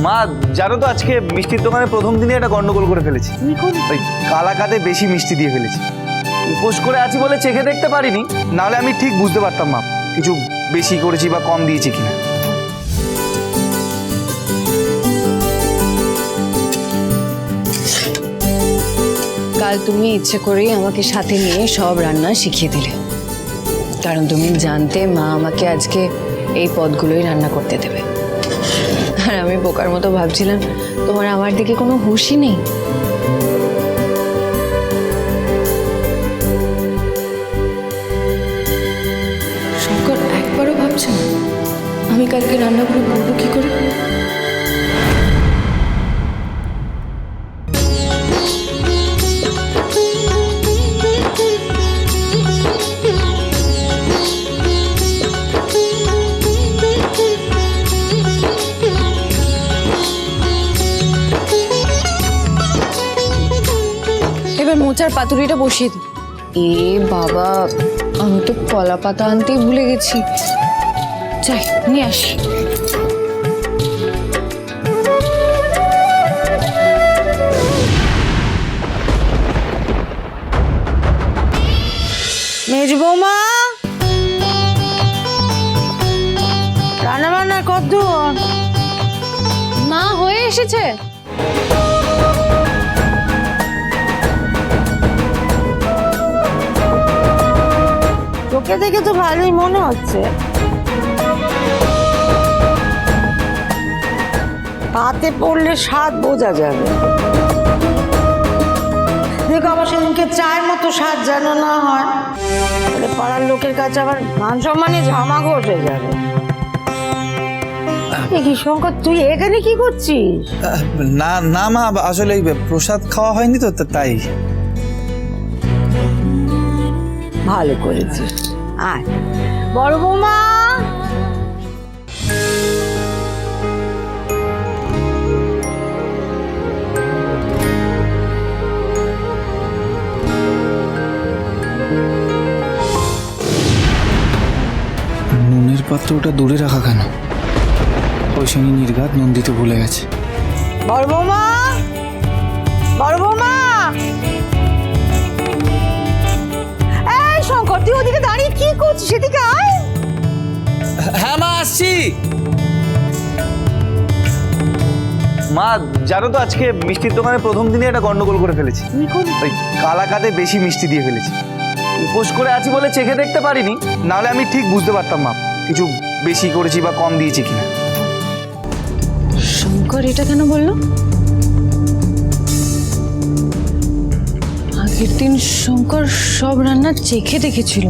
মা জানো তো আজকে মিষ্টির দোকানে প্রথম দিনে একটা গন্ডগোল করে ফেলেছি। ওই কালাকাতে বেশি মিষ্টি দিয়ে ফেলেছি। উপোস করে আছি বলে চেখে দেখতে পারিনি, নাহলে আমি ঠিক বুঝতে পারতাম মা কিছু বেশি করেছি বা কম দিয়েছি কিনা। কাল তুমি ইচ্ছে করেই আমাকে সাথে নিয়ে সব রান্না শিখিয়ে দিলে, কারণ তুমি জানতে মা আমাকে আজকে এই পদগুলোই রান্না করতে দেবে। আর আমি বোকার মতো ভাবছিলাম তোমার আমার দিকে কোনো হুঁশই নেই। শঙ্কর একবারও ভাবছে না আমি কালকে রান্নাগুলো করবো কি করে। এবার মোচার পাতুরিটা বসিয়ে দিই। এ বাবা, আমি তো কলা পাতা আনতেই ভুলে গেছি। যাই নিয়ে আসি। মেজ বৌমা, রান্না বান্না কত? মা হয়ে এসেছে। চোখে দেখে তো ভালোই মনে হচ্ছে। হাতে পড়লে স্বাদ বোঝা যাবে। দেখো আবার সেদিনকে চায়ের মতো স্বাদ যেন না হয়, তাহলে পাড়ার লোকের কাছে আবার মান সম্মানে ঝামা ঘষে যাবে। কি শঙ্কর, তুই এখানে কি করছিস? না না মা, আসলে প্রসাদ খাওয়া হয়নি তো তাই। ভালো করেছিস। আয় বড় বৌমা। নুনের পাত্র ওটা দূরে রাখা কেন? ওইখানে নির্ঘাত নুন দিতে ভুলে গেছে। বড় বৌমা, বড় বৌমা। এই শঙ্কর, তুই ওদিকে দাঁড়িয়ে কি করছিস? সেদিকে আয়। হ্যাঁ মা, আসছি। মা জানো তো আজকে মিষ্টির দোকানে প্রথম দিনে একটা গন্ডগোল করে ফেলেছি। ওই কালাকাতে বেশি মিষ্টি দিয়ে ফেলেছি। উপোস করে আছি বলে চেখে দেখতে পারিনি, নাহলে আমি ঠিক বুঝতে পারতাম মা কিছু বেশি করেছি বা কম দিয়েছি কিনা। শঙ্কর এটা কেন বললো? আগের দিন শঙ্কর সব রান্না চেখে দেখেছিল,